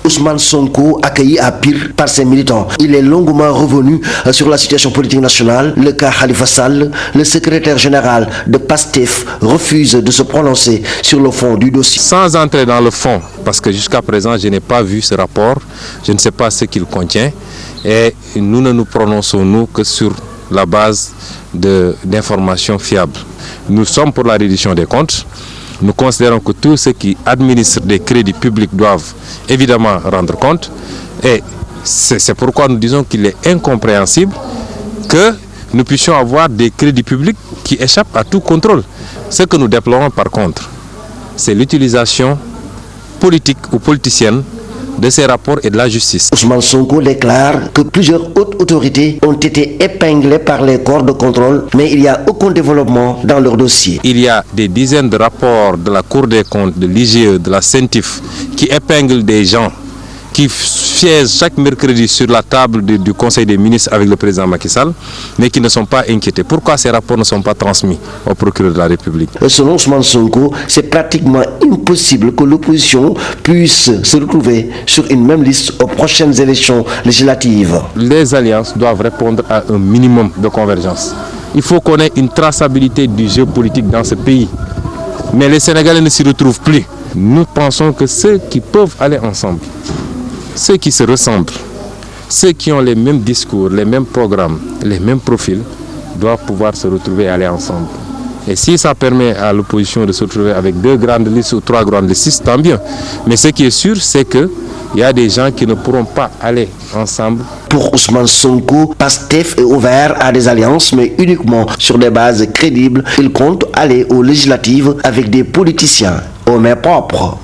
Ousmane Sonko, accueilli à Pire par ses militants. Il est longuement revenu sur la situation politique nationale. Le cas Khalifa Sall, le secrétaire général de PASTEF, refuse de se prononcer sur le fond du dossier. Sans entrer dans le fond, parce que jusqu'à présent je n'ai pas vu ce rapport, je ne sais pas ce qu'il contient et nous ne nous prononçons nous que sur la base d'informations fiables. Nous sommes pour la reddition des comptes. Nous considérons que tous ceux qui administrent des crédits publics doivent évidemment rendre compte. Et c'est pourquoi nous disons qu'il est incompréhensible que nous puissions avoir des crédits publics qui échappent à tout contrôle. Ce que nous déplorons par contre, c'est l'utilisation politique ou politicienne de ces rapports et de la justice. Ousmane Sonko déclare que plusieurs hautes autorités ont été épinglées par les corps de contrôle, mais il n'y a aucun développement dans leur dossier. Il y a des dizaines de rapports de la Cour des comptes, de l'IGE, de la CENTIF qui épinglent des gens qui siègent chaque mercredi sur la table du Conseil des ministres avec le président Macky Sall, mais qui ne sont pas inquiétés. Pourquoi ces rapports ne sont pas transmis au procureur de la République? Selon Ousmane Sonko, c'est pratiquement impossible que l'opposition puisse se retrouver sur une même liste aux prochaines élections législatives. Les alliances doivent répondre à un minimum de convergence. Il faut qu'on ait une traçabilité du jeu politique dans ce pays. Mais les Sénégalais ne s'y retrouvent plus. Nous pensons que ceux qui peuvent aller ensemble, ceux qui se ressemblent, ceux qui ont les mêmes discours, les mêmes programmes, les mêmes profils, doivent pouvoir se retrouver et aller ensemble. Et si ça permet à l'opposition de se retrouver avec 2 grandes listes ou 3 grandes listes, tant bien. Mais ce qui est sûr, c'est qu'il y a des gens qui ne pourront pas aller ensemble. Pour Ousmane Sonko, PASTEF est ouvert à des alliances, mais uniquement sur des bases crédibles. Il compte aller aux législatives avec des politiciens aux mains propres.